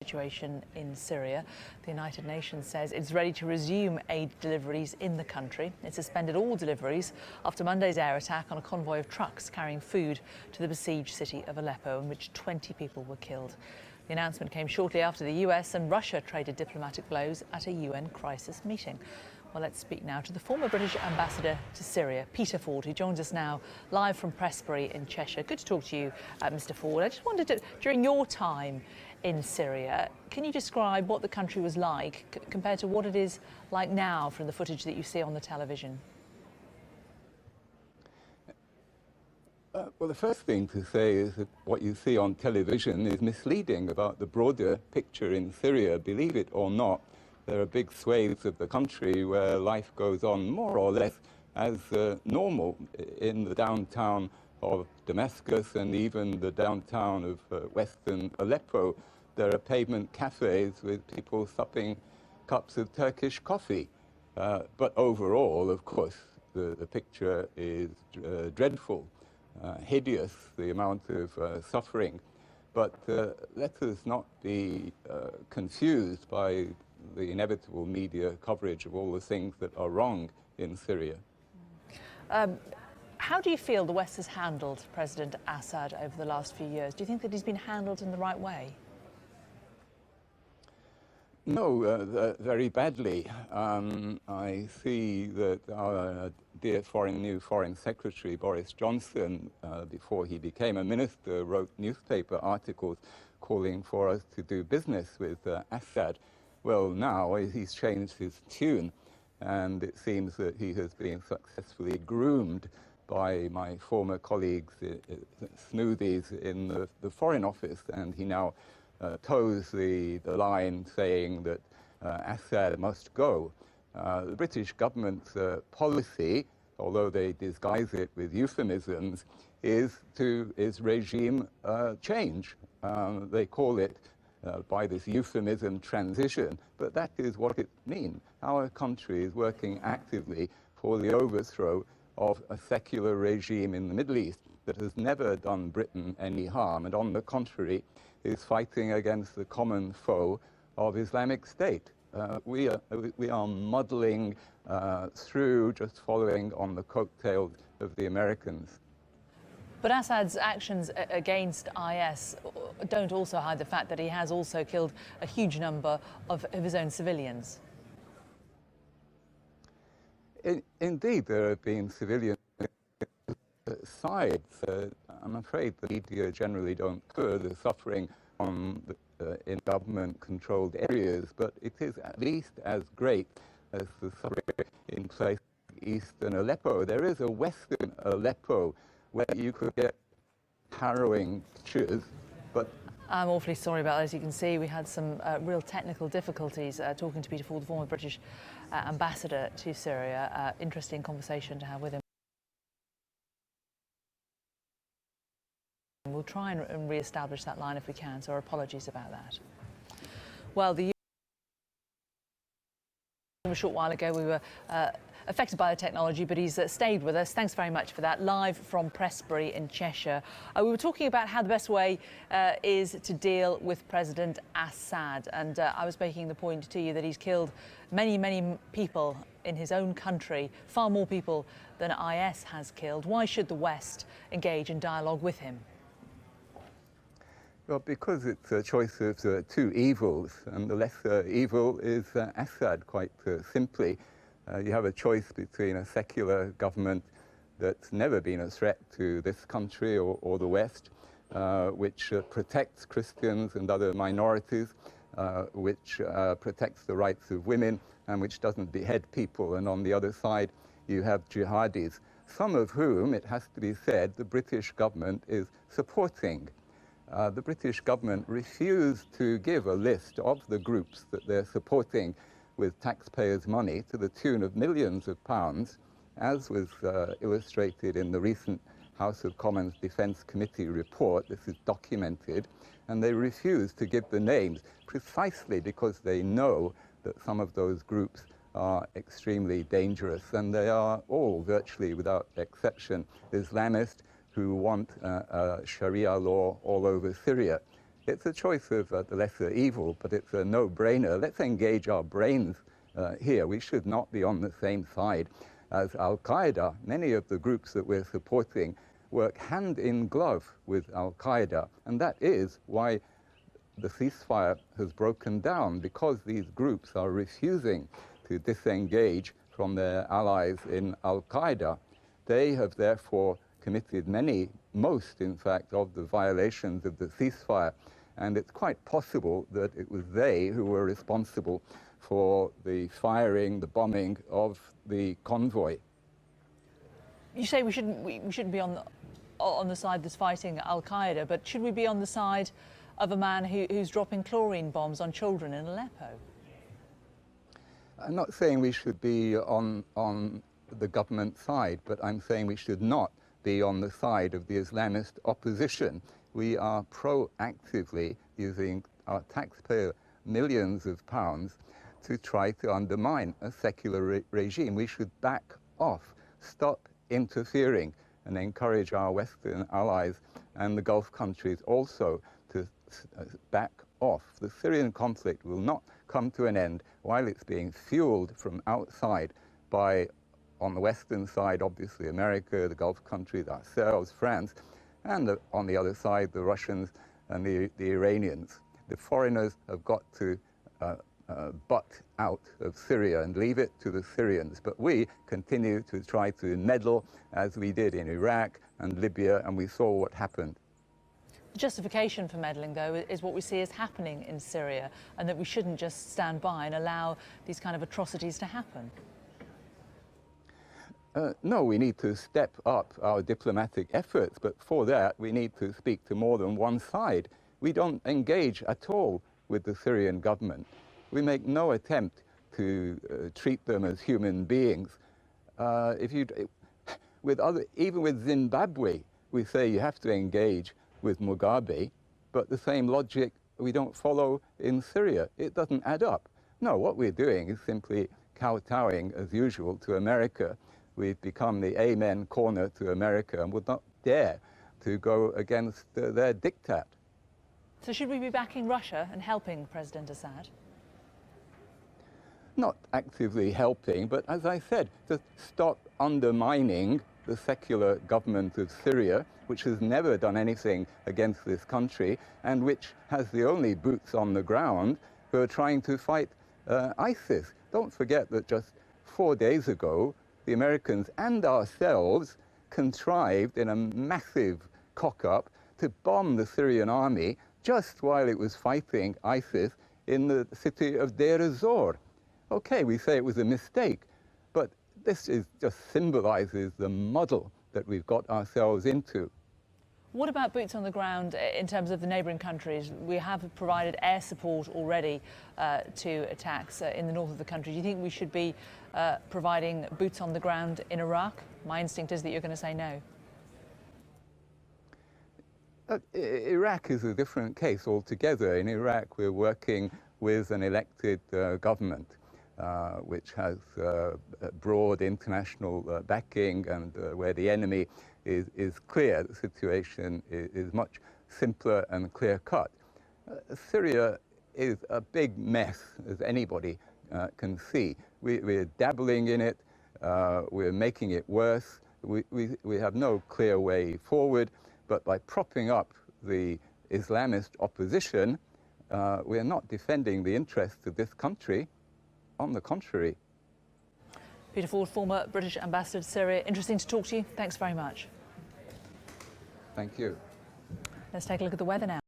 Situation in Syria. The United Nations says it's ready to resume aid deliveries in the country. It suspended all deliveries after Monday's air attack on a convoy of trucks carrying food to the besieged city of Aleppo, in which 20 people were killed. The announcement came shortly after the US and Russia traded diplomatic blows at a UN crisis meeting. Well, let's speak now to the former British ambassador to Syria, Peter Ford, who joins us now live from Prestbury in Cheshire. Good to talk to you, Mr. Ford. I just wondered, during your time in Syria, can you describe what the country was like compared to what it is like now from the footage that you see on the television? Well, the first thing to say is that what you see on television is misleading about the broader picture in Syria. Believe it or not, there are big swathes of the country where life goes on more or less as normal. In the downtown of Damascus and even the downtown of western Aleppo, there are pavement cafes with people supping cups of Turkish coffee. But overall, of course, the picture is dreadful, hideous, the amount of suffering. But let us not be confused by the inevitable media coverage of all the things that are wrong in Syria. How do you feel the West has handled President Assad over the last few years? Do you think that he's been handled in the right way? No, very badly. I see that our dear new Foreign Secretary, Boris Johnson, before he became a minister, wrote newspaper articles calling for us to do business with Assad. Well, now he's changed his tune, and it seems that he has been successfully groomed by my former colleagues, smoothies in the Foreign Office, and he now toes the line saying that Assad must go. The British government's policy, although they disguise it with euphemisms, is regime change. They call it by this euphemism transition, but that is what it means. Our country is working actively for the overthrow of a secular regime in the Middle East that has never done Britain any harm, and on the contrary is fighting against the common foe of Islamic State. We are muddling through, just following on the coattails of the Americans. But Assad's actions against IS don't also hide the fact that he has also killed a huge number of his own civilians. Indeed, there have been civilian sides. I'm afraid the media generally don't cover the suffering in government-controlled areas, but it is at least as great as the suffering in places like eastern Aleppo. There is a western Aleppo where you could get harrowing pictures, but I'm awfully sorry about that. As you can see, we had some real technical difficulties talking to Peter Ford, the former British ambassador to Syria. Interesting conversation to have with him. We'll try and re-establish that line if we can, so our apologies about that. Well, a short while ago we were affected by the technology, but he's stayed with us. Thanks very much for that. Live from Prestbury in Cheshire. We were talking about how the best way is to deal with President Assad, and I was making the point to you that he's killed many, many people in his own country, far more people than IS has killed. Why should the West engage in dialogue with him? Well, because it's a choice of two evils, and the lesser evil is Assad, quite simply. You have a choice between a secular government that's never been a threat to this country or the West, which protects Christians and other minorities, which protects the rights of women, and which doesn't behead people. And on the other side, you have jihadis, some of whom, it has to be said, the British government is supporting. The British government refused to give a list of the groups that they're supporting with taxpayers' money to the tune of millions of pounds, as was illustrated in the recent House of Commons Defence Committee report. This is documented, and they refused to give the names precisely because they know that some of those groups are extremely dangerous, and they are all, virtually without exception, Islamist, who want Sharia law all over Syria. It's a choice of the lesser evil, but it's a no-brainer. Let's engage our brains here. We should not be on the same side as Al-Qaeda. Many of the groups that we're supporting work hand in glove with Al-Qaeda, and that is why the ceasefire has broken down, because these groups are refusing to disengage from their allies in Al-Qaeda. They have therefore committed most in fact, of the violations of the ceasefire, and it's quite possible that it was they who were responsible for the firing, the bombing of the convoy. You say we shouldn't be on the side that's fighting Al-Qaeda, but should we be on the side of a man who's dropping chlorine bombs on children in Aleppo? I'm not saying we should be on the government side, but I'm saying we should not be on the side of the Islamist opposition. We are proactively using our taxpayer millions of pounds to try to undermine a secular regime. We should back off, stop interfering, and encourage our Western allies and the Gulf countries also to back off. The Syrian conflict will not come to an end while it's being fueled from outside by, on the Western side, obviously America, the Gulf countries, ourselves, France, and on the other side, the Russians and the Iranians. The foreigners have got to butt out of Syria and leave it to the Syrians. But we continue to try to meddle, as we did in Iraq and Libya, and we saw what happened. The justification for meddling, though, is what we see is happening in Syria, and that we shouldn't just stand by and allow these kind of atrocities to happen. No, we need to step up our diplomatic efforts, but for that we need to speak to more than one side. We don't engage at all with the Syrian government. We make no attempt to treat them as human beings. Even with Zimbabwe, we say you have to engage with Mugabe, but the same logic we don't follow in Syria. It doesn't add up. No, what we're doing is simply kowtowing, as usual, to America. We've become the amen corner to America and would not dare to go against their diktat. So should we be backing Russia and helping President Assad? Not actively helping, but as I said, to stop undermining the secular government of Syria, which has never done anything against this country and which has the only boots on the ground who are trying to fight ISIS. Don't forget that just 4 days ago, the Americans and ourselves contrived in a massive cock-up to bomb the Syrian army just while it was fighting ISIS in the city of Deir ez-Zor. Okay, we say it was a mistake, but this just symbolizes the muddle that we've got ourselves into. What about boots on the ground in terms of the neighbouring countries? We have provided air support already to attacks in the north of the country. Do you think we should be providing boots on the ground in Iraq? My instinct is that you're going to say no. Iraq is a different case altogether. In Iraq, we're working with an elected government, which has broad international backing and where the enemy is clear. The situation is much simpler and clear-cut. Syria is a big mess, as anybody can see. We're dabbling in it. We're making it worse. We have no clear way forward. But by propping up the Islamist opposition, we're not defending the interests of this country. On the contrary. Peter Ford, former British ambassador to Syria. Interesting to talk to you. Thanks very much. Thank you. Let's take a look at the weather now.